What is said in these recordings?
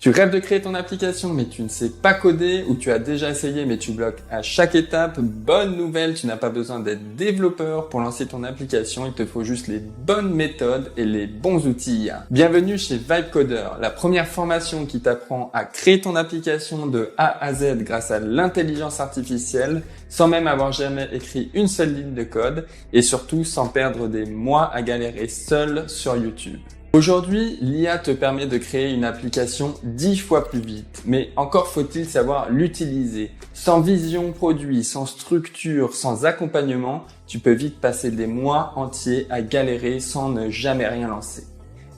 Tu rêves de créer ton application mais tu ne sais pas coder ou tu as déjà essayé mais tu bloques à chaque étape. Bonne nouvelle, tu n'as pas besoin d'être développeur pour lancer ton application, il te faut juste les bonnes méthodes et les bons outils IA. Bienvenue chez Vibecoder, la première formation qui t'apprend à créer ton application de A à Z grâce à l'intelligence artificielle sans même avoir jamais écrit une seule ligne de code et surtout sans perdre des mois à galérer seul sur YouTube. Aujourd'hui, l'IA te permet de créer une application 10 fois plus vite, mais encore faut-il savoir l'utiliser. Sans vision produit, sans structure, sans accompagnement, tu peux vite passer des mois entiers à galérer sans ne jamais rien lancer.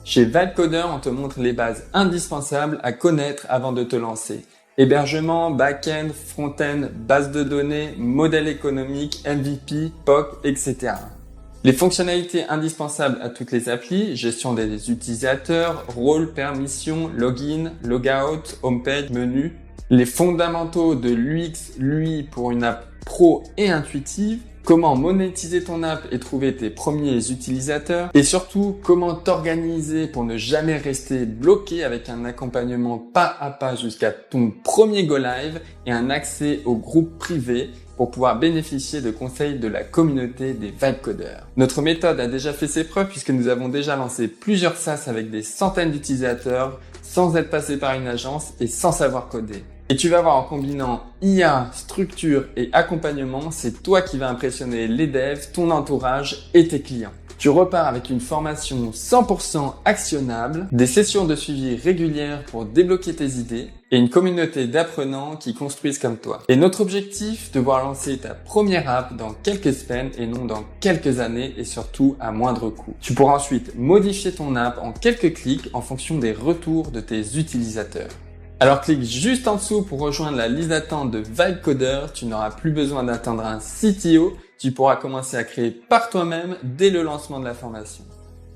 Chez Vibecoder, on te montre les bases indispensables à connaître avant de te lancer. Hébergement, back-end, front-end, base de données, modèle économique, MVP, POC, etc. Les fonctionnalités indispensables à toutes les applis, gestion des utilisateurs, rôle, permission, login, logout, homepage, menu. Les fondamentaux de l'UX, l'UI pour une app pro et intuitive. Comment monétiser ton app et trouver tes premiers utilisateurs. Et surtout, comment t'organiser pour ne jamais rester bloqué avec un accompagnement pas à pas jusqu'à ton premier go live et un accès au groupe privé pour pouvoir bénéficier de conseils de la communauté des Vibecoders. Notre méthode a déjà fait ses preuves puisque nous avons déjà lancé plusieurs SaaS avec des centaines d'utilisateurs sans être passé par une agence et sans savoir coder. Et tu vas voir, en combinant IA, structure et accompagnement, c'est toi qui vas impressionner les devs, ton entourage et tes clients. Tu repars avec une formation 100% actionnable, des sessions de suivi régulières pour débloquer tes idées et une communauté d'apprenants qui construisent comme toi. Et notre objectif, de voir lancer ta première app dans quelques semaines et non dans quelques années et surtout à moindre coût. Tu pourras ensuite modifier ton app en quelques clics en fonction des retours de tes utilisateurs. Alors clique juste en dessous pour rejoindre la liste d'attente de Vibecoder, tu n'auras plus besoin d'attendre un CTO, tu pourras commencer à créer par toi-même dès le lancement de la formation.